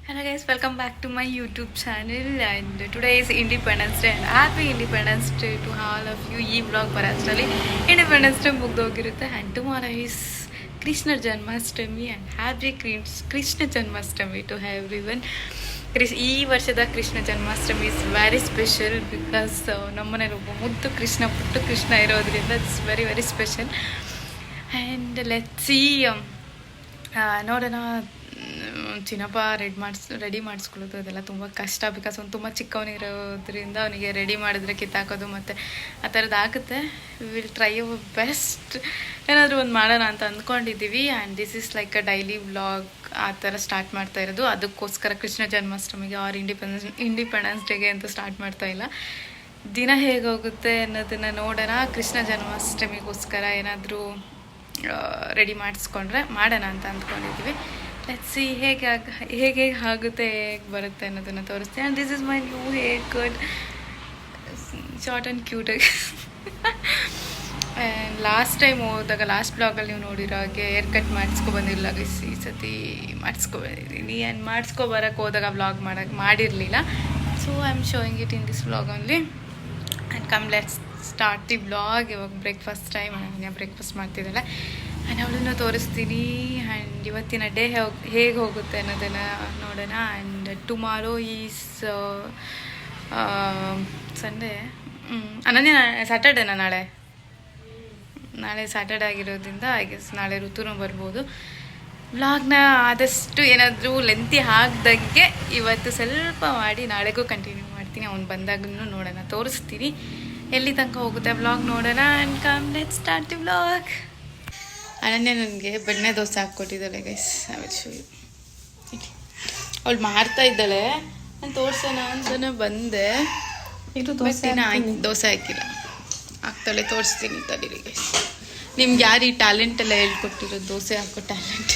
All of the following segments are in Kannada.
Hello guys, welcome back to my YouTube channel, and today is Independence Day and happy Independence Day to all of you. ಈ vlog ಬರೋಷ್ಟರಲ್ಲಿ Independence Day ಮುಗ್ದೋಗಿರುತ್ತೆ and tomorrow is Krishna Janmashtami and happy Krishna Janmashtami to everyone. ಈ ವರ್ಷದ Krishna Janmashtami is very special because ನಮ್ಮನೇಲಿ ಒಬ್ಬ ಮುದ್ದು ಪುಟ್ಟು ಕೃಷ್ಣ ಇರೋದ್ರಿಂದ it's very very special. And let's see ನೋಡೋಣ. ಚಿನ್ನಪ್ಪ ರೆಡಿ ಮಾಡಿಸ್ಕೊಳ್ಳೋದು ಅದೆಲ್ಲ ತುಂಬ ಕಷ್ಟ ಬಿಕಾಸ್ ಅವ್ನು ತುಂಬ ಚಿಕ್ಕವನಿರೋದ್ರಿಂದ ಅವನಿಗೆ ರೆಡಿ ಮಾಡಿದ್ರೆ ಕಿತ್ತಾಕೋದು ಮತ್ತು ಆ ಥರದ್ದು ಆಗುತ್ತೆ. ವಿಲ್ ಟ್ರೈ ಅವರ್ ಬೆಸ್ಟ್, ಏನಾದರೂ ಒಂದು ಮಾಡೋಣ ಅಂತ ಅಂದ್ಕೊಂಡಿದ್ದೀವಿ. And this is like a daily vlog ಆ ಥರ ಸ್ಟಾರ್ಟ್ ಮಾಡ್ತಾ ಇರೋದು. ಅದಕ್ಕೋಸ್ಕರ ಕೃಷ್ಣ ಜನ್ಮಾಷ್ಟಮಿಗೆ ಆರ್ ಇಂಡಿಪೆಂಡೆನ್ಸ್ ಡೇಗೆ ಅಂತ ಸ್ಟಾರ್ಟ್ ಮಾಡ್ತಾ ಇಲ್ಲ. ದಿನ ಹೇಗೆ ಹೋಗುತ್ತೆ ಅನ್ನೋದನ್ನು ನೋಡೋಣ. ಕೃಷ್ಣ ಜನ್ಮಾಷ್ಟಮಿಗೋಸ್ಕರ ಏನಾದರೂ ರೆಡಿ ಮಾಡಿಸ್ಕೊಂಡ್ರೆ ಮಾಡೋಣ ಅಂತ ಅಂದ್ಕೊಂಡಿದ್ದೀವಿ. ಲೆಟ್ಸ್ ಸಿ ಹೇಗೆ ಆಗುತ್ತೆ, ಹೇಗೆ ಬರುತ್ತೆ ಅನ್ನೋದನ್ನು ತೋರಿಸ್ತೀನಿ. And this is my new haircut, short and ಕ್ಯೂಟಾಗಿ. ಆ್ಯಂಡ್ ಲಾಸ್ಟ್ ಟೈಮ್ ಹೋದಾಗ ಲಾಸ್ಟ್ ಬ್ಲಾಗಲ್ಲಿ ನೀವು ನೋಡಿರೋ ಹಾಗೆ ಹೇರ್ ಕಟ್ ಮಾಡಿಸ್ಕೊಬಂದಿರಲಿಲ್ಲ ಗೈಸ್. ಈ ಸತಿ ಮಾಡಿಸ್ಕೊಬಂದಿದ್ದೀನಿ. ಆ್ಯಂಡ್ ಮಾಡಿಸ್ಕೊಬರಕ್ಕೆ ಹೋದಾಗ ವ್ಲಾಗ್ ಮಾಡಿರಲಿಲ್ಲ. So I am showing it in this vlog only. And come let's start the vlog. ಇವಾಗ ಬ್ರೇಕ್ಫಾಸ್ಟ್ ಟೈಮ್, ಬ್ರೇಕ್ಫಾಸ್ಟ್ ಮಾಡ್ತಿದ್ದಲ್ಲ ಆ್ಯಂಡ್ ಅವಳನ್ನು ತೋರಿಸ್ತೀನಿ. ಆ್ಯಂಡ್ ಇವತ್ತಿನ ಡೇ ಹೇಗೆ ಹೋಗುತ್ತೆ ಅನ್ನೋದನ್ನು ನೋಡೋಣ. ಆ್ಯಂಡ್ ಟುಮಾರೋ ಈಸ್ ಸಂಡೇ, ಅನನ್ಯ ಸ್ಯಾಟರ್ಡೇನಾ? ನಾಳೆ ಸ್ಯಾಟರ್ಡೇ ಆಗಿರೋದ್ರಿಂದ ಐ ಗೆಸ್ ನಾಳೆ ಋತುನೂ ಬರ್ಬೋದು. ವ್ಲಾಗ್ನ ಆದಷ್ಟು ಏನಾದರೂ ಲೆಂತಿ ಆಗ್ದಂಗೆ ಇವತ್ತು ಸ್ವಲ್ಪ ಮಾಡಿ ನಾಳೆಗೂ ಕಂಟಿನ್ಯೂ ಮಾಡ್ತೀನಿ. ಅವ್ನು ಬಂದಾಗೂ ನೋಡೋಣ, ತೋರಿಸ್ತೀನಿ ಎಲ್ಲಿ ತನಕ ಹೋಗುತ್ತೆ ವ್ಲಾಗ್ ನೋಡೋಣ. And come let's start the vlog. ಅನನ್ಯ ನನಗೆ ಬೆಣ್ಣೆ ದೋಸೆ ಹಾಕ್ಕೊಟ್ಟಿದ್ದಾಳೆ ಗೈಸ್. ಅವಳು ಮಾಡ್ತಾ ಇದ್ದಾಳೆ, ನಾನು ತೋರ್ಸೋಣ ಅಂತಲೇ ಬಂದೆ. ಇದು ದೋಸೆ ಹಾಕಿಲ್ಲ, ಹಾಕ್ತಾಳೆ, ತೋರಿಸ್ತೀನಿ ತಡೀರಿ ಗೈಸ್. ನಿಮ್ಗೆ ಯಾರು ಈ ಟ್ಯಾಲೆಂಟ್ ಎಲ್ಲ ಹೇಳ್ಕೊಟ್ಟಿರೋದು, ದೋಸೆ ಹಾಕೋ ಟ್ಯಾಲೆಂಟ್?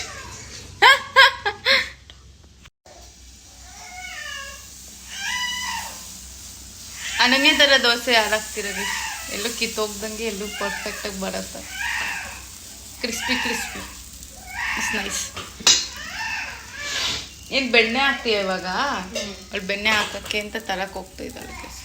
ಅನನ್ಯ ಥರ ದೋಸೆ ಯಾರು ಹಾಕ್ತಿರೋ ಗೈಸ್? ಎಲ್ಲೂ ಕಿತ್ತೋಗ್ದಂಗೆ, ಎಲ್ಲೂ ಪರ್ಫೆಕ್ಟಾಗಿ ಬರುತ್ತೆ. Crispy it's nice. ಏನು ಬೆಣ್ಣೆ ಹಾಕ್ತೀಯ ಇವಾಗ? ಅವಳು ಬೆಣ್ಣೆ ಹಾಕೋಕ್ಕೆ ಅಂತ ತರಕ್ಕೆ ಹೋಗ್ತಾ ಇದ್ದಾಳೆ ಗೈಸ್.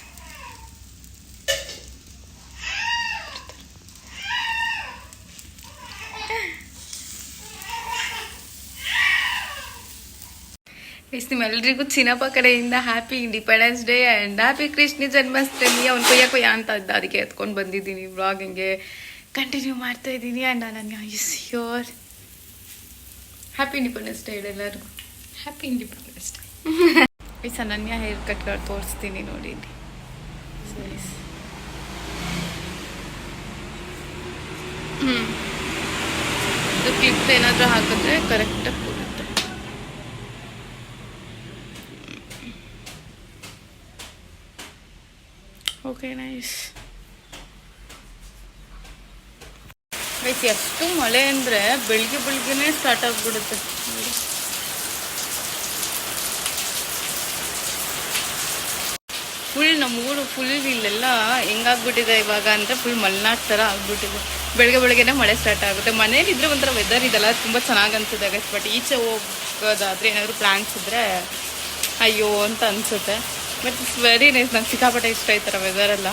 ನಿಮ್ಮೆಲ್ಲರಿಗೂ ಚಿನ್ನಪ್ಪ ಕಡೆಯಿಂದ happy independence day and happy Krishna Janmashtami. ಅವ್ನು ಕೊಯ್ಯ ಅಂತ ಇದ್ದ, ಅದಕ್ಕೆ ಎತ್ಕೊಂಡು ಬಂದಿದ್ದೀನಿ ವ್ಲಾಗಿಂಗೆ ಕಂಟಿನ್ಯೂ ಮಾಡ್ತಾ ಇದ್ದೀನಿ. ಆ್ಯಂಡ್ ನನಗೆ is your happy independence day ಎಲ್ಲರಿಗೂ. Happy independence day. ಇಸ್ ಅನನ್ಯ ಹೇರ್ ಕಟ್ಗಳು ತೋರಿಸ್ತೀನಿ ನೋಡಿ. ಇದು ಕ್ಲಿಪ್ ಏನಾದರೂ ಹಾಕಿದ್ರೆ ಕರೆಕ್ಟಾಗಿ ಕೂರುತ್ತೆ. Okay nice. ಎಷ್ಟು ಮಳೆ ಅಂದರೆ ಬೆಳಿಗ್ಗೆನೇ ಸ್ಟಾರ್ಟ್ ಆಗಿಬಿಡುತ್ತೆ. ಫುಲ್ ನಮ್ಮೂರು ಫುಲ್ ಇಲ್ಲೆಲ್ಲ ಹೆಂಗಾಗ್ಬಿಟ್ಟಿದೆ ಇವಾಗ ಅಂದರೆ ಫುಲ್ ಮಲೆನಾಡು ಥರ ಆಗ್ಬಿಟ್ಟಿದೆ. ಬೆಳಗ್ಗೆನೇ ಮಳೆ ಸ್ಟಾರ್ಟ್ ಆಗುತ್ತೆ. ಮನೇಲಿದ್ರೆ ಒಂಥರ ವೆದರ್ ಇದೆಲ್ಲ ತುಂಬ ಚೆನ್ನಾಗಿ ಅನ್ಸುತ್ತೆ ಗೈಸ್. ಬಟ್ ಈಚೆ ಹೋಗೋದಾದರೆ ಏನಾದರೂ ಪ್ಲ್ಯಾನ್ಸ್ ಇದ್ದರೆ ಅಯ್ಯೋ ಅಂತ ಅನಿಸುತ್ತೆ. But it's very nice. ನಂಗೆ ಸಿಕ್ಕಾಪಟ್ಟೆ ಇಷ್ಟ ಈ ಥರ ವೆದರೆಲ್ಲ.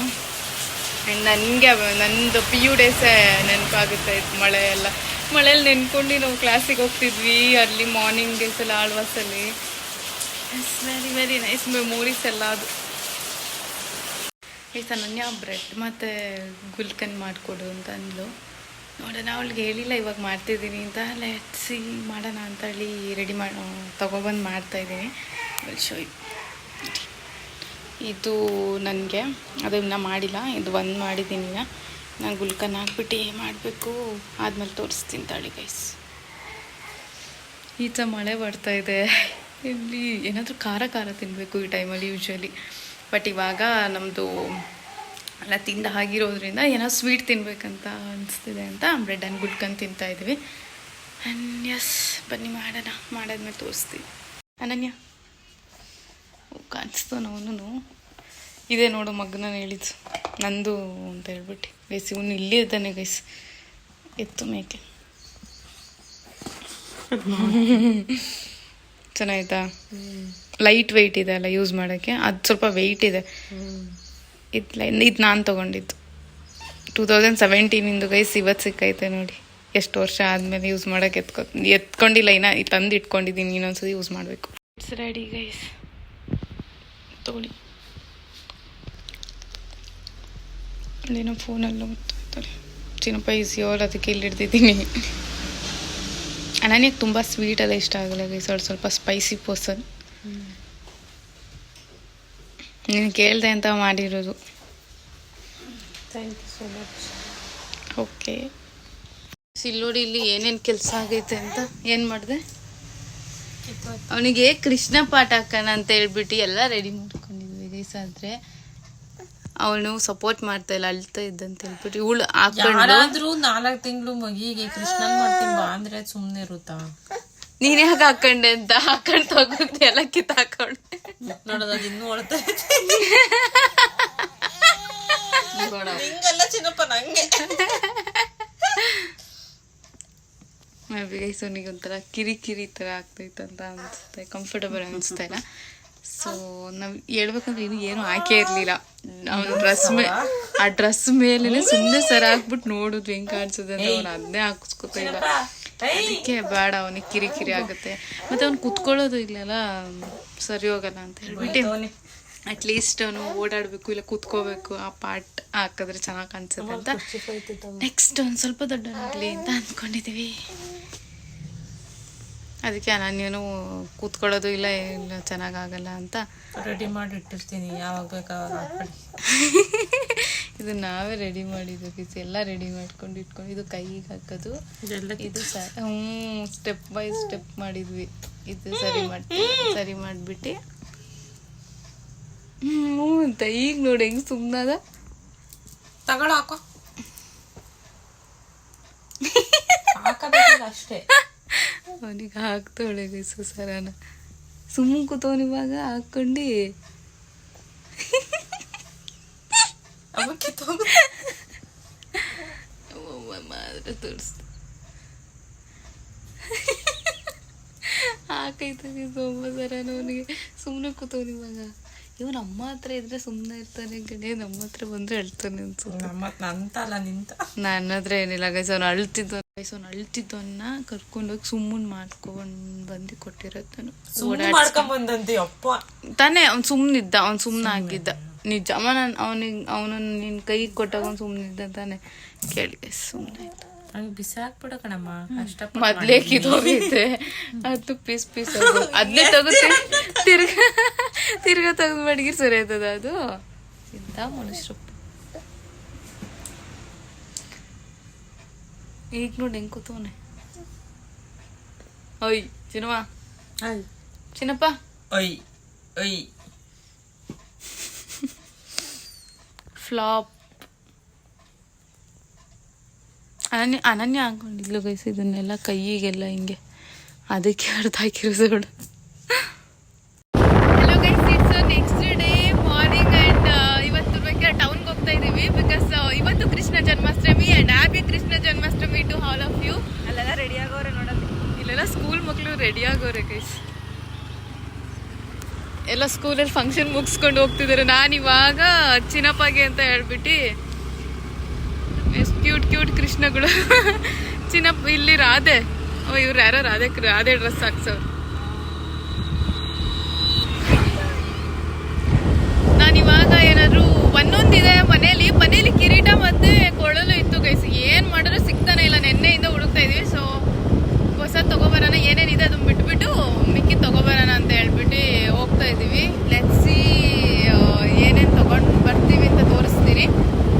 ಆ್ಯಂಡ್ ನನಗೆ ನಂದು PU ಡೇಸೇ ನೆನಪಾಗುತ್ತೆ. ಮಳೆಯಲ್ಲಿ ನೆನ್ಕೊಂಡು ನಾವು ಕ್ಲಾಸಿಗೆ ಹೋಗ್ತಿದ್ವಿ ಅಲ್ಲಿ ಮಾರ್ನಿಂಗ್ ಡೇಸ್ ಎಲ್ಲ ಆಳ್ವಾಸಲ್ಲಿ. It's very very nice memories ಎಲ್ಲ ಅದು. ಈ ಅನನ್ಯ ಬ್ರೆಡ್ ಮತ್ತು ಗುಲ್ಕನ್ ಮಾಡಿಕೊಡು ಅಂತ ಅಂದ್ಲು. ನೋಡೋಣ, ಅವಳಿಗೆ ಹೇಳಿಲ್ಲ ಇವಾಗ ಮಾಡ್ತಿದ್ದೀನಿ ಅಂತ. ಲೆಟ್ಸಿ ಮಾಡೋಣ ಅಂತ ಹೇಳಿ ರೆಡಿ ತೊಗೊಬಂದು ಮಾಡ್ತಾಯಿದ್ದೀನಿ. ಶೋ ಇದು ನನಗೆ, ಅದು ಇನ್ನೂ ಮಾಡಿಲ್ಲ, ಇದು ಒಂದು ಮಾಡಿದ್ದೀನಿ. ನಾನು ಗುಲ್ಕನ್ ಹಾಕ್ಬಿಟ್ಟು ಏನು ಮಾಡಬೇಕು ಆದಮೇಲೆ ತೋರಿಸ್ತೀನಿ ತಾಳಿ ಗೈಸ್. ಈಚ ಮಳೆ ಬರ್ತಾಯಿದೆ. ಇಲ್ಲಿ ಏನಾದರೂ ಖಾರ ತಿನ್ನಬೇಕು ಈ ಟೈಮಲ್ಲಿ ಯೂಶ್ವಲಿ. ಬಟ್ ಇವಾಗ ನಮ್ಮದು ಎಲ್ಲ ತಿಂದು ಆಗಿರೋದ್ರಿಂದ ಏನೋ ಸ್ವೀಟ್ ತಿನ್ನಬೇಕಂತ ಅನಿಸ್ತಿದೆ ಅಂತ ಬ್ರೆಡ್ ಆ್ಯಂಡ್ ಗುಲ್ಕನ್ ತಿಂತಾಯಿದ್ವಿ. ಆ್ಯಂಡ್ ಎಸ್ ಬನ್ನಿ ಮಾಡೋಣ. ಮಾಡಾದ್ಮೇಲೆ ತೋರಿಸ್ತೀವಿ. ಅನನ್ಯ ಕಾಣಿಸ್ತು ಅವನು. ಇದೇ ನೋಡು ಮಗನ ಹೇಳಿದ್ದು ನಂದು ಅಂತ ಹೇಳ್ಬಿಟ್ಟು ಗೈಸ್. ಇವನು ಇಲ್ಲೇ ಇದ್ದಾನೆ ಗೈಸ್, ಎತ್ತು ಮೇಕೆ. ಚೆನ್ನಾಯ್ತಾ? ಲೈಟ್ ವೆಯ್ಟ್ ಇದೆ ಅಲ್ಲ ಯೂಸ್ ಮಾಡೋಕ್ಕೆ, ಅದು ಸ್ವಲ್ಪ ವೆಯ್ಟ್ ಇದೆ. ಇದು ನಾನು ತೊಗೊಂಡಿದ್ದು 2017 ಗೈಸ್. ಇವತ್ತು ಸಿಕ್ಕೈತೆ ನೋಡಿ, ಎಷ್ಟು ವರ್ಷ ಆದಮೇಲೆ ಯೂಸ್ ಮಾಡೋಕ್ಕೆ ಎತ್ಕೊಂಡಿಲ್ಲ, ಇನ್ನು ತಂದು ಇಟ್ಕೊಂಡಿದ್ದೀನಿ, ಇನ್ನೊಂದ್ಸತಿ ಯೂಸ್ ಮಾಡಬೇಕು. ಇಟ್ಸ್ ರೆಡಿ ಗೈಸ್, ತೊಗೊಳ್ಳಿ. ಅದೇನೋ ಫೋನಲ್ಲೂ ಗೊತ್ತಾಗ್ತಾರೆ. ಚಿನ್ನಪ್ಪ ಈಸಿಯೋಲ್ ಅದಕ್ಕೆ ಇಲ್ಲಿ ಹಿಡ್ದಿದ್ದೀನಿ. ನನಗೆ ತುಂಬ ಸ್ವೀಟ್ ಎಲ್ಲ ಇಷ್ಟ ಆಗಲ್ಲ ಗೈಸ್, ಸ್ವಲ್ಪ ಸ್ಪೈಸಿ ಪರ್ಸನ್. ನೀನು ಕೇಳಿದೆ ಅಂತ ಮಾಡಿರೋದು. Thank you so much. Okay, ಸಿಲ್ಲೋಡಿ ಇಲ್ಲಿ ಏನೇನು ಕೆಲಸ ಆಗೈತೆ ಅಂತ. ಏನು ಮಾಡಿದೆ? ಅವನಿಗೆ ಕೃಷ್ಣ ಪಾಠ ಹಾಕೋಣ ಅಂತ ಹೇಳ್ಬಿಟ್ಟು ಎಲ್ಲ ರೆಡಿ ಮಾಡ್ಕೊಂಡಿದ್ವಿ ಗೈಸ್. ಆದರೆ ಅವನು ಸಪೋರ್ಟ್ ಮಾಡ್ತಾ ಇಲ್ಲ, ಅಳ್ತಾ ಇದ್ದಂತ ಹೇಳ್ಬಿಟ್ಟು ಇವಳು ಯಾರಾದ್ರೂ 4 ತಿಂಗಳು ಮಗಿಗೆ ಕೃಷ್ಣನ್ ಮಾಡ್ತೀನಿ ಬಾ ಅಂದ್ರೆ ಸುಮ್ನೆ ಇರುತ್ತಾ? ನೀನ್ ಯಾಕೆ ಹಾಕೊಂಡೆ ಅಂತ ಹಾಕೊಂಡ್ ತಗೊಂಡೆ ಎಲ್ಲ ಕಿತ್ತಾಕೊಂಡೆ ನೋಡೋದು ಇನ್ನೂ ಹೊಡ್ತಾ ಹಿಂಗೆಲ್ಲ ಚಿನ್ನಪ್ಪ ನಂಗೆ. ಅವನಿಗೆ ಒಂಥರ ಕಿರಿಕಿರಿ ಥರ ಆಗ್ತೈತಂತ ಅನಿಸುತ್ತೆ, ಕಂಫರ್ಟಬಲ್ ಅನಿಸ್ತಾ ಇಲ್ಲ. ಸೊ ನಾವು ಹೇಳ್ಬೇಕಂದ್ರೆ ಏನು ಹಾಕೇ ಇರಲಿಲ್ಲ. ಅವನ ಆ ಡ್ರೆಸ್ ಮೇಲೆ ಸುಮ್ಮನೆ ಸರ ಹಾಕ್ಬಿಟ್ಟು ನೋಡುದು ಹೆಂಗೆ ಕಾಣಿಸುತ್ತೆ ಅಂತ ಅವ್ನು ಅದನ್ನೇ ಹಾಕಿಸ್ಕೊತಾ ಇಲ್ಲ. ಅದಕ್ಕೆ ಬೇಡ, ಅವನಿಗೆ ಕಿರಿಕಿರಿ ಆಗುತ್ತೆ, ಮತ್ತೆ ಅವ್ನು ಕುತ್ಕೊಳ್ಳೋದು ಇಲ್ಲಲ್ಲ, ಸರಿ ಹೋಗಲ್ಲ ಅಂತ ಹೇಳ್ಬಿಟ್ಟು ಅಟ್ಲೀಸ್ಟ್ ಅವನು ಓಡಾಡಬೇಕು ಇಲ್ಲ ಕೂತ್ಕೋಬೇಕು, ಆ ಪಾರ್ಟ್ ಹಾಕಿದ್ರೆ ಚೆನ್ನಾಗಿ ಕಾಣಿಸುತ್ತೆ ಅಂತ ನೆಕ್ಸ್ಟ್ ಒಂದು ಸ್ವಲ್ಪ ದೊಡ್ಡವನಾಗಲಿ ಅಂತ ಅಂದ್ಕೊಂಡಿದ್ದೀವಿ. ಅದಕ್ಕೆ ನಾನೇನು ಕೂತ್ಕೊಳ್ಳೋದು ಇಲ್ಲ ಇಲ್ಲ ಚೆನ್ನಾಗಾಗಲ್ಲ ಅಂತ ರೆಡಿ ಮಾಡಿ ಇಟ್ಟಿರ್ತೀನಿ, ಯಾವಾಗ ಬೇಕಾವಾಗ ಹಾಕೊಳ್ಳಿ. ಇದು ನಾವೇ ರೆಡಿ ಮಾಡಿದ್ವಿ, ಎಲ್ಲ ರೆಡಿ ಮಾಡ್ಕೊಂಡು ಇಟ್ಕೊಂಡು. ಇದು ಕೈಗೆ ಹಾಕೋದು, ಇದು ಸ್ಟೆಪ್ ಬೈ ಸ್ಟೆಪ್ ಮಾಡಿದ್ವಿ. ಇದು ಸರಿ ಮಾಡಿಬಿಟ್ಟು ಅಂತ ಈಗ ನೋಡಿ ಹೆಂಗೆ ಸುಮ್ಮನದ. ತಗೊಳ್ಳೋ ಹಾಕೋ, ಹಾಕಬೇಕಲ್ಲ ಅಷ್ಟೇ. ಅವನಿಗೆ ಹಾಕ್ತೊಳೆ ಸರಾನ ಸುಮ್ಮ ಕೂತವನು ಇವಾಗ ಹಾಕೊಂಡು ಮಾತ್ರ ತೋರಿಸ್ತ ಹಾಕೈತಾನೆ ಸೋಮ ಸರಾನ ಅವನಿಗೆ ಸುಮ್ಮನೆ ಕೂತವನು ಇವಾಗ. ಇವ್ ನಮ್ಮ ಹತ್ರ ಇದ್ರೆ ಸುಮ್ಮನೆ ಇರ್ತಾನೆ ಗಣೆ, ನಮ್ಮ ಹತ್ರ ಬಂದ್ರೆ ಅಳ್ತಾನೆ ಅನ್ಸುತ್ತೆ. ನನ್ನ ಹತ್ರ ಏನಿಲ್ಲ ಗೈಸ್, ಅವ್ನು ಅಳ್ತಿದ್ದವನ್ನ ಕರ್ಕೊಂಡೋಗಿ ಸುಮ್ಮನೆ ಮಾಡ್ಕೊಂಡ್ ಬಂದು ಕೊಟ್ಟಿರತ್ತನು ತಾನೇ. ಅವ್ನು ಸುಮ್ಮನಿದ್ದ, ಅವ್ನು ಸುಮ್ಮನೆ ಆಗಿದ್ದ ನಿಜ. ಅವನು ನಿನ್ ಕೈಗೆ ಕೊಟ್ಟಾಗ ಅವ್ನು ಸುಮ್ಮನಿದ್ದ ತಾನೆ. ಕೇಳಿ ಸುಮ್ಮನೆ ಇದ್ದ. ಬಿಸಾಕ್ಬಿಡ ಕಣಮ್ಮ, ಮೊದ್ಲೇ ಕಿದೋಗೈತೆ, ಅದು ಪೀಸ್ ಅದನ್ನೇ ತಗುತ್ತೆ, ತಿರ್ಗಾ ತೆಗೆದು ಮಡಗಿರ್ ಸರಿ ಆಯ್ತದ. ಅದು ಇಂಥ ಮನುಷ್ಯರು. ಈಗ ನೋಡಿ ಹೆಂಗ್ ಕೂತವನೆ. ಓಯ್ ಚಿನ್ನಪ್ಪ ಫ್ಲಾಪ್. ಅನನ್ಯ ಹಾಕೊಂಡಿದ್ಲು ಗೈಸ್ ಇದನ್ನೆಲ್ಲ ಕೈಯಿಗೆಲ್ಲ ಹಿಂಗೆ, ಅದಕ್ಕೆ ಅರ್ಧ ಹಾಕಿರೋದು. Hello guys, it's next day morning and ಇವತ್ತು ಬೇಕಾದ್ರೆ ಟೌನ್ಗೆ ಹೋಗ್ತಾ ಇದ್ದೀವಿ. ಬಿಕಾಸ್ ಇವತ್ತು Krishna Janmashtami and happy Krishna Janmashtami to all of you. ಅಲ್ಲೆಲ್ಲ ರೆಡಿ ಆಗೋರೆ ನೋಡೋದು, ಇಲ್ಲೆಲ್ಲ ಸ್ಕೂಲ್ ಮಕ್ಕಳು ರೆಡಿ ಆಗೋರೆ ಗೈಸ್. ಎಲ್ಲ ಸ್ಕೂಲಲ್ಲಿ ಫಂಕ್ಷನ್ ಮುಗಿಸ್ಕೊಂಡು ಹೋಗ್ತಿದ್ದಾರೆ. ನಾನು ಇವಾಗ ಚಿನ್ನಪ್ಪಗೆ ಅಂತ ಹೇಳ್ಬಿಟ್ಟು ಕ್ಯೂಟ್ ಕೃಷ್ಣಗಳು. ಚಿನ್ನಪ್ಪ ಇಲ್ಲಿ ರಾಧೆ, ಇವ್ರು ಯಾರೋ ರಾಧೆ ಡ್ರೆಸ್ ಹಾಕ್ಸವ್ರು. ನಾನಿವಾಗ ಏನಾದ್ರು ಒಂದೊಂದಿದೆ ಮನೇಲಿ ಕಿರೀಟ ಮತ್ತೆ ಕೊಳಲು ಇತ್ತು ಗೈಸ್. ಏನ್ ಮಾಡಿದ್ರು ಸಿಗ್ತಾನೆ ಇಲ್ಲ, ನೆನ್ನೆಯಿಂದ ಹುಡುಕ್ತಾ ಇದೀವಿ. ಸೊ ಹೊಸ ತಗೋಬರೋಣ, ಏನೇನಿದೆ ಅದನ್ನ ಬಿಟ್ಬಿಟ್ಟು ಮಿಕ್ಕಿ ತಗೋಬರೋಣ ಅಂತ ಹೇಳ್ಬಿಟ್ಟು ಹೋಗ್ತಾ ಇದೀವಿ. ಲೆಟ್ಸ್ ಸಿ ಏನೇನು ತಗೊಂಡು ಬರ್ತೀವಿ ಅಂತ ತೋರಿಸ್ತೀನಿ.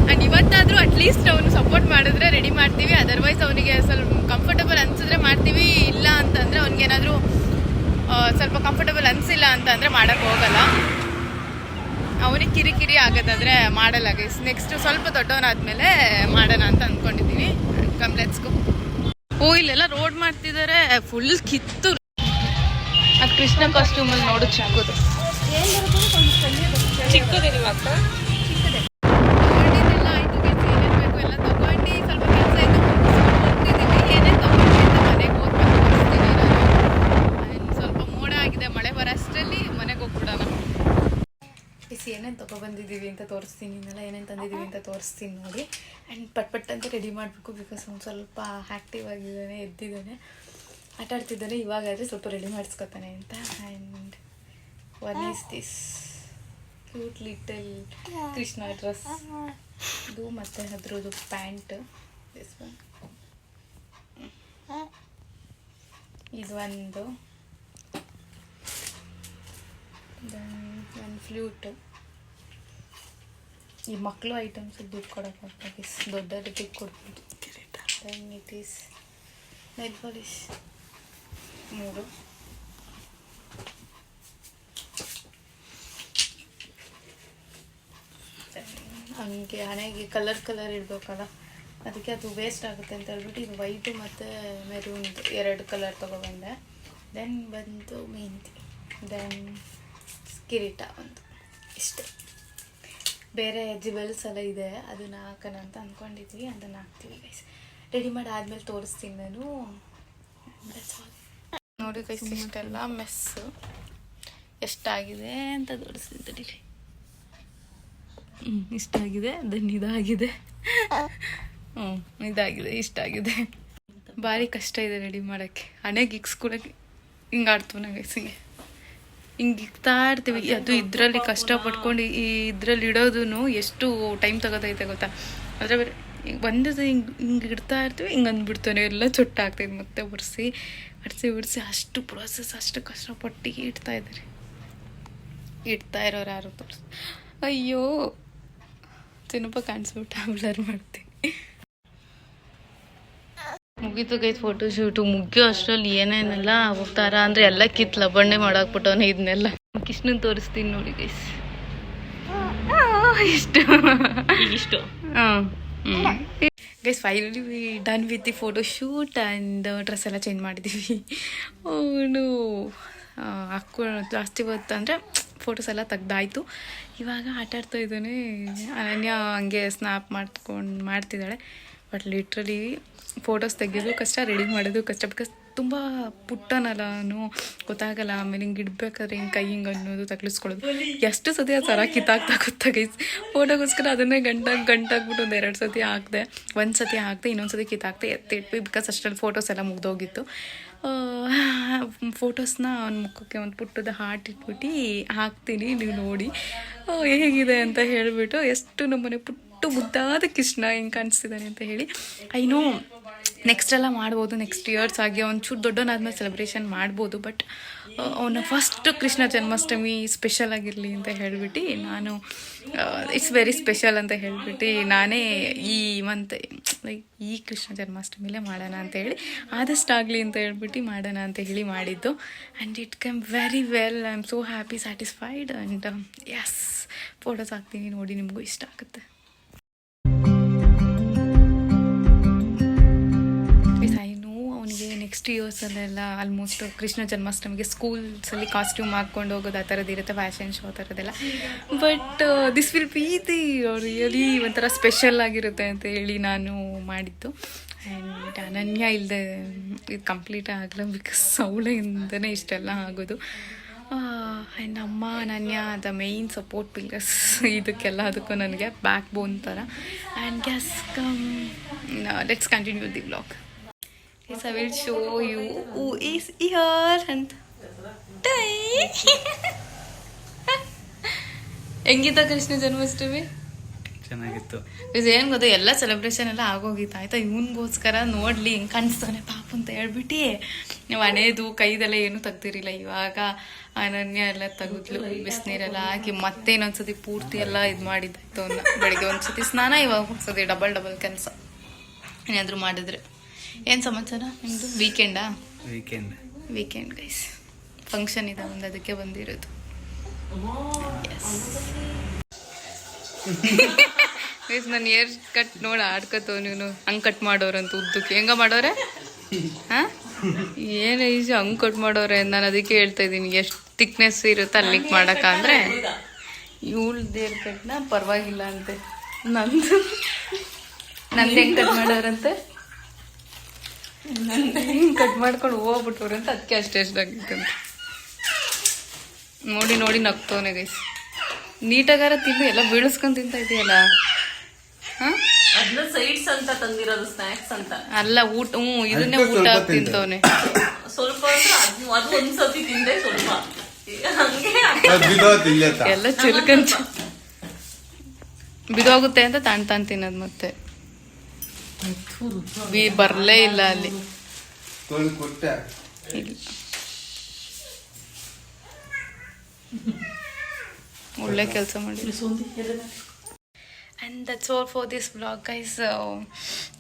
ಆ್ಯಂಡ್ ಇವತ್ತಾದರೂ ಅಟ್ಲೀಸ್ಟ್ ಅವನು ಸಪೋರ್ಟ್ ಮಾಡಿದ್ರೆ ರೆಡಿ ಮಾಡ್ತೀವಿ. ಅದರ್ವೈಸ್ ಅವನಿಗೆ ಸ್ವಲ್ಪ ಕಂಫರ್ಟಬಲ್ ಅನ್ಸಿದ್ರೆ ಮಾಡ್ತೀವಿ, ಇಲ್ಲ ಅಂತಂದರೆ ಅವ್ನಿಗೇನಾದರೂ ಸ್ವಲ್ಪ ಕಂಫರ್ಟಬಲ್ ಅನಿಸಿಲ್ಲ ಅಂತಂದರೆ ಮಾಡೋಕ್ಕೆ ಹೋಗಲ್ಲ. ಅವನಿಗೆ ಕಿರಿಕಿರಿ ಆಗೋದಾದರೆ ಮಾಡಲ್ಲ ಗೈಸ್. ನೆಕ್ಸ್ಟ್ ಸ್ವಲ್ಪ ದೊಡ್ಡವನಾದ್ಮೇಲೆ ಮಾಡೋಣ ಅಂತ ಅಂದ್ಕೊಂಡಿದ್ದೀನಿ. Come let's go. ಇಲ್ಲೆಲ್ಲ ರೋಡ್ ಮಾಡ್ತಿದ್ದಾರೆ, ಫುಲ್ ಕಿತ್ತು. ಅದು ಕೃಷ್ಣ ಕಾಸ್ಟ್ಯೂಮಲ್ಲಿ ನೋಡೋದು ಚಿಕ್ಕದು ಚಿಕ್ಕದೇನಿಲ್ಲ ಅಕ್ಕ. ಅಷ್ಟರಲ್ಲಿ ಮನೆಗೆ ಹೋಗ್ಬಿಡೋಣ. ಏನೇನು ತೊಗೊಬಂದಿದ್ದೀವಿ ಅಂತ ತೋರಿಸ್ತೀನಿ, ಇನ್ನೆಲ್ಲ ಏನೇನು ತಂದಿದ್ದೀವಿ ಅಂತ ತೋರಿಸ್ತೀನಿ ನೋಡಿ. ಆ್ಯಂಡ್ ಪಟ್ ಅಂತ ರೆಡಿ ಮಾಡಬೇಕು, ಬಿಕಾಸ್ ಒಂದು ಸ್ವಲ್ಪ ಆ್ಯಕ್ಟಿವ್ ಆಗಿದ್ದಾನೆ, ಎದ್ದಿದ್ದಾನೆ, ಆಟ ಆಡ್ತಿದ್ದಾನೆ. ಇವಾಗಾದರೆ ಸ್ವಲ್ಪ ರೆಡಿ ಮಾಡಿಸ್ಕೊತಾನೆ ಅಂತ. And one is this cute little Krishna dress ಇದು, ಮತ್ತು ಅದ್ರದ್ದು ಪ್ಯಾಂಟ್ ದಿಸ್ ಒನ್. ಇದು ಒಂದು ಒಂದು ಫ್ಲೂಟ್. ಈ ಮಕ್ಕಳು ಐಟಮ್ಸ್ ದುಡ್ಡು ಕೊಡೋಕ್ಕಾಗ್ತದೆ, ದೊಡ್ಡವ್ರಿಗೆ ದುಡ್ಡು ಕೊಡ್ಬೋದು. Then it is nail polish 3. ಹಂಗೆ ಹಣೆಗೆ ಕಲರ್ ಇಡಬೇಕಲ್ಲ, ಅದಕ್ಕೆ ಅದು ವೇಸ್ಟ್ ಆಗುತ್ತೆ ಅಂತ ಹೇಳ್ಬಿಟ್ಟು ಇದು ವೈಟು ಮತ್ತು ಮೆರೂನ್ 2 ಕಲರ್ ತೊಗೊಬಂದೆ. ದೆನ್ ಬಂತು ಮೆಹಂದಿ, ದೆನ್ ಕಿರೀಟ ಒಂದು, ಇಷ್ಟು. ಬೇರೆ ಜ್ಯುವೆಲ್ಸ್ ಎಲ್ಲ ಇದೆ, ಅದನ್ನು ಹಾಕೋಣ ಅಂತ ಅಂದ್ಕೊಂಡಿದ್ವಿ, ಅದನ್ನು ಹಾಕ್ತೀವಿ ಗೈಸ್. ರೆಡಿ ಮಾಡಿ ಆದಮೇಲೆ ತೋರಿಸ್ತೀನಿ ನಾನು. ನೋಡಿ ಗೈಸ್, ಇಷ್ಟೆಲ್ಲ ಮೆಸ್ಸು ಎಷ್ಟಾಗಿದೆ ಅಂತ ತೋರಿಸ್ತಿದ್ದೀನಿ. ಇಷ್ಟಾಗಿದೆ, ದೆನ್ ಇದಾಗಿದೆ, ಇದಾಗಿದೆ, ಇಷ್ಟಾಗಿದೆ. ಭಾರಿ ಕಷ್ಟ ಇದೆ ರೆಡಿ ಮಾಡೋಕ್ಕೆ. ಹಣೆಗೆ ಇಕ್ಸ್ಕೊಳಕ್ಕೆ ಹಿಂಗೆ ಆಡ್ತೀವಿ ನಾವು ಗೈಸ್, ಹಿಂಗೆ ಇಕ್ತಾ ಇರ್ತೀವಿ. ಅದು ಇದರಲ್ಲಿ ಕಷ್ಟಪಟ್ಕೊಂಡು ಇದರಲ್ಲಿ ಇಡೋದು ಎಷ್ಟು ಟೈಮ್ ತಗೋತೈತೆ ಗೊತ್ತಾ. ಆದರೆ ಬೇರೆ ಬಂದದ್ದು ಹಿಂಗೆ ಇಡ್ತಾ ಇರ್ತೀವಿ, ಹಿಂಗೆ ಅಂದ್ಬಿಡ್ತಾನೆ ಎಲ್ಲ ಚೊಟ್ಟಾಗ್ತೈತೆ. ಮತ್ತೆ ಒರೆಸಿ ಅಷ್ಟು ಪ್ರೊಸೆಸ್, ಅಷ್ಟು ಕಷ್ಟಪಟ್ಟು ಇಡ್ತಾ ಇರೋರು ಯಾರು ತೋರಿಸ್. ಅಯ್ಯೋ ಚಿನ್ನಪ್ಪ ಕಾಣಿಸ್ಬಿಟ್ಟು ಬ್ಲರ್ ಮಾಡ್ತೀನಿ. ಮುಗೀತು ಗೈಸ್ ಫೋಟೋ ಶೂಟು. ಮುಗಿಯೋ ಅಷ್ಟರಲ್ಲಿ ಏನೇನೆಲ್ಲ ಹೋಗ್ತಾರ ಅಂದರೆ ಎಲ್ಲ ಕಿತ್ಲ ಬಂಡೆ ಮಾಡಾಕ್ಬಿಟ್ಟವನೇ ಇದನ್ನೆಲ್ಲ. ಕೃಷ್ಣನ್ ತೋರಿಸ್ತೀನಿ ನೋಡಿ ಗೈಸ್. ಇಷ್ಟು guys finally we done with the photo shoot and dress ಎಲ್ಲ ಚೇಂಜ್ ಮಾಡಿದ್ದೀವಿ. ಅವನು ಜಾಸ್ತಿ ಹೊತ್ತು ಅಂದರೆ ಫೋಟೋಸ್ ಎಲ್ಲ ತೆಗ್ದಾಯ್ತು. ಇವಾಗ ಆಟ ಆಡ್ತಾ ಇದ್ದಾನೆ. ಅನನ್ಯ ಹಂಗೆ ಸ್ನ್ಯಾಪ್ ಮಾಡ್ತಿದ್ದಾಳೆ. ಬಟ್ ಲಿಟ್ರಲಿ ಫೋಟೋಸ್ ತೆಗೆಯೋದು ಕಷ್ಟ, ರೆಡಿ ಮಾಡೋದು ಕಷ್ಟ. ಬಿಕಾಸ್ ತುಂಬ ಪುಟ್ಟನಲ್ಲ ಅವನು, ಗೊತ್ತಾಗಲ್ಲ. ಆಮೇಲೆ ಹಿಂಗೆ ಇಡಬೇಕಾದ್ರೆ ಹಿಂಗೆ ಕೈ ಹಿಂಗೆ ಅನ್ನೋದು ತಗ್ಲಿಸ್ಕೊಳ್ಳೋದು. ಎಷ್ಟು ಸತಿ ಆ ಸರ ಕಿತ್ತಾಕ್ತಾ ಗೊತ್ತಾಗೈತೆ. ಫೋಟೋಗೋಸ್ಕರ ಅದನ್ನೇ ಗಂಟಾಗ್ಬಿಟ್ಟು 2 ಸತಿ ಹಾಕಿದೆ. 1 ಸತಿ ಹಾಕಿದೆ, ಇನ್ನೊಂದು ಸತಿ ಕಿತ್ತಾಕ್ತೆ ಎತ್ತಿಟ್ವಿ. ಬಿಕಾಸ್ ಅಷ್ಟರಲ್ಲಿ ಫೋಟೋಸ್ ಎಲ್ಲ ಮುಗ್ದೋಗಿತ್ತು. ಫೋಟೋಸ್ನ ಅವ್ನ ಮುಖಕ್ಕೆ ಒಂದು ಪುಟ್ಟದ ಹಾರ್ಟ್ ಇಟ್ಬಿಟ್ಟು ಹಾಕ್ತೀನಿ, ನೀವು ನೋಡಿ ಹೇಗಿದೆ ಅಂತ ಹೇಳಿಬಿಟ್ಟು. ಎಷ್ಟು ನಮ್ಮನೆ ಪುಟ್ಟು ಮುದ್ದಾದ ಕೃಷ್ಣ ಹೆಂಗೆ ಕಾಣಿಸ್ತಿದ್ದಾನೆ ಅಂತ ಹೇಳಿ. ಐನೋ ನೆಕ್ಸ್ಟ್ ಎಲ್ಲ ಮಾಡ್ಬೋದು, ನೆಕ್ಸ್ಟ್ ಇಯರ್ಸ್ ಆಗಿ ಒಂಚೂರು ದೊಡ್ಡವನಾದ್ಮೇಲೆ ಸೆಲೆಬ್ರೇಷನ್ ಮಾಡ್ಬೋದು. ಬಟ್ ಅವನ ಫಸ್ಟ್ ಕೃಷ್ಣ ಜನ್ಮಾಷ್ಟಮಿ ಸ್ಪೆಷಲ್ ಆಗಿರಲಿ ಅಂತ ಹೇಳಿಬಿಟ್ಟು ನಾನು, ಇಟ್ಸ್ ವೆರಿ ಸ್ಪೆಷಲ್ ಅಂತ ಹೇಳಿಬಿಟ್ಟು ನಾನೇ ಈ ಮಂತ್ ಲೈಕ್ ಈ ಕೃಷ್ಣ ಜನ್ಮಾಷ್ಟಮಿಲೇ ಮಾಡೋಣ ಅಂತ ಹೇಳಿ, ಆದಷ್ಟಾಗಲಿ ಅಂತ ಹೇಳ್ಬಿಟ್ಟು ಮಾಡೋಣ ಅಂತ ಹೇಳಿ ಮಾಡಿದ್ದು. And it come very well. I am so happy, satisfied. And yes, photos ಹಾಕ್ತೀನಿ ನೋಡಿ, ನಿಮಗೂ ಇಷ್ಟ ಆಗುತ್ತೆ. ಅವನಿಗೆ ನೆಕ್ಸ್ಟ್ ಇಯರ್ಸಲ್ಲೆಲ್ಲ ಆಲ್ಮೋಸ್ಟ್ ಕೃಷ್ಣ ಜನ್ಮಾಷ್ಟಮಿಗೆ ಸ್ಕೂಲ್ಸಲ್ಲಿ ಕಾಸ್ಟ್ಯೂಮ್ ಹಾಕ್ಕೊಂಡು ಹೋಗೋದು ಆ ಥರದ್ದು ಇರುತ್ತೆ, ಫ್ಯಾಷನ್ ಶೋ ಆ ಥರದ್ದೆಲ್ಲ. But this will be the really ಒಂಥರ ಸ್ಪೆಷಲ್ ಆಗಿರುತ್ತೆ ಅಂತ ಹೇಳಿ ನಾನು ಮಾಡಿದ್ದು. ಆ್ಯಂಡ್ ಅನನ್ಯ ಇಲ್ಲದೆ ಇದು ಕಂಪ್ಲೀಟ್ ಆಗಲ್ಲ, ಬಿಕಾಸ್ ಅವಳಿಂದನೇ ಇಷ್ಟೆಲ್ಲ ಆಗೋದು. ಆ್ಯಂಡ್ ಅಮ್ಮ ಅನನ್ಯ ದ ಮೇಯ್ನ್ ಸಪೋರ್ಟ್ ಪಿಲ್ಲರ್ಸ್ ಇದಕ್ಕೆಲ್ಲ, ಅದಕ್ಕೂ ನನಗೆ ಬ್ಯಾಕ್ ಬೋನ್ ಥರ. And let's continue the vlog. Yes, I will show you who is here. And ಹೆಂಗಿತ್ತ ಕೃಷ್ಣ ಜನ್ಮಾಷ್ಟಮಿ? ಚೆನ್ನಾಗಿತ್ತು. ಇದು ಏನು ಗೊತ್ತಾ, ಎಲ್ಲ ಸೆಲೆಬ್ರೇಷನ್ ಎಲ್ಲ ಆಗೋಗಿತ್ತು ಆಯ್ತಾ. ಇವನಿಗೋಸ್ಕರ ನೋಡಲಿ ಹೆಂಗೆ ಕಾಣಿಸ್ತಾನೆ ಪಾಪ ಅಂತ ಹೇಳ್ಬಿಟ್ಟು ನೀವು ಹಣೆದು ಕೈದೆಲ್ಲ ಏನೂ ತೆಗ್ದಿರಿಲ್ಲ. ಇವಾಗ ಅನನ್ಯ ಎಲ್ಲ ತೆಗೆದ್ಲು, ಬಿಸಿನೀರೆಲ್ಲ ಹಾಕಿ ಮತ್ತೆ ಇನ್ನೊಂದ್ಸತಿ ಪೂರ್ತಿ ಎಲ್ಲ ಇದು ಮಾಡಿದ್ದಾಯ್ತು. ಅವನ್ನ ಬೆಳಿಗ್ಗೆ ಒಂದ್ಸತಿ ಸ್ನಾನ, ಇವಾಗ ಒಂದ್ಸತಿ ಡಬಲ್ ಕೆಲಸ ಏನಾದರೂ ಮಾಡಿದ್ರೆ. ಏನು ಸಮಾಚಾರ ನಿಮ್ಮದು? ವೀಕೆಂಡ್ ಗೈಸ್, ಫಂಕ್ಷನ್ ಇದೆ ಒಂದು, ಅದಕ್ಕೆ ಬಂದಿರೋದು. ಗೈಸ್ ನನ್ನ ಏರ್ ಕಟ್ ನೋಡಿ ಆಡ್ಕತ್ತವ ನೀನು. ಹಂಗೆ ಕಟ್ ಮಾಡೋರಂತ ಉದ್ದಕ್ಕೆ ಹೆಂಗ ಮಾಡೋರೆ? ಹಾಂ, ಏನು ಈಜು ಹಂಗೆ ಕಟ್ ಮಾಡೋರೆ. ನಾನು ಅದಕ್ಕೆ ಹೇಳ್ತಾ ಇದ್ದೀನಿ, ಎಷ್ಟು ಥಿಕ್ನೆಸ್ ಇರುತ್ತೆ ಅಲ್ಲಿಗೆ ಮಾಡೋಕ್ಕ. ಅಂದರೆ ಇವಳ್ದು ಏರ್ ಕಟ್ನ ಪರವಾಗಿಲ್ಲ ಅಂತೆ, ನಂದು ಹೆಂಗೆ ಕಟ್ ಮಾಡೋರಂತೆ, ಹಿಂಗೆ ಕಟ್ ಮಾಡ್ಕೊಂಡು ಹೋಗ್ಬಿಟ್ಟವ್ರೆ ಅಂತ ಅದಕ್ಕೆ ಅಷ್ಟೇ ಎಷ್ಟಾಗಿತ್ತಂತೆ. ನೋಡಿ ನೋಡಿ ನಗ್ತವನೆ ಗೈಸ್. ನೀಟಾಗಾರ ತಿಂದು ಎಲ್ಲ ಬೀಳಿಸ್ಕೊಂಡು ತಿಂತ ಇದೆಯಲ್ಲ. ಹಾಂ ಅದನ್ನ ಸೈಡ್ಸ್ ಅಂತ ತಂದಿರೋದು, ಸ್ನಾಕ್ಸ್ ಅಂತ ಅಲ್ಲ, ಊಟ. ಇದನ್ನೇ ಊಟ ತಿಂತವನೆ. ಸ್ವಲ್ಪ ಅದು ಒಂದ್ಸತಿ ತಿಂದೆ, ಸ್ವಲ್ಪ ಎಲ್ಲ ಚಿಲ್ಕಂತ ಬಿದೋಗುತ್ತೆ ಅಂತ ತಾನ್ ತಿನ್ನೋದು. ಮತ್ತೆ ಬರ್ಲೇ ಇಲ್ಲ ಅಲ್ಲಿ. ಇಲ್ಲ, ಒಳ್ಳೆ ಕೆಲಸ ಮಾಡಿ. And that's all for this vlog, guys.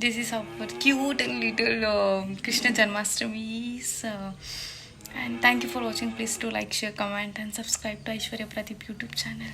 This is our cute and little Krishna Janmashtami. And thank you for watching. Please do like, share, comment and subscribe to Aishwarya Pradeep YouTube channel.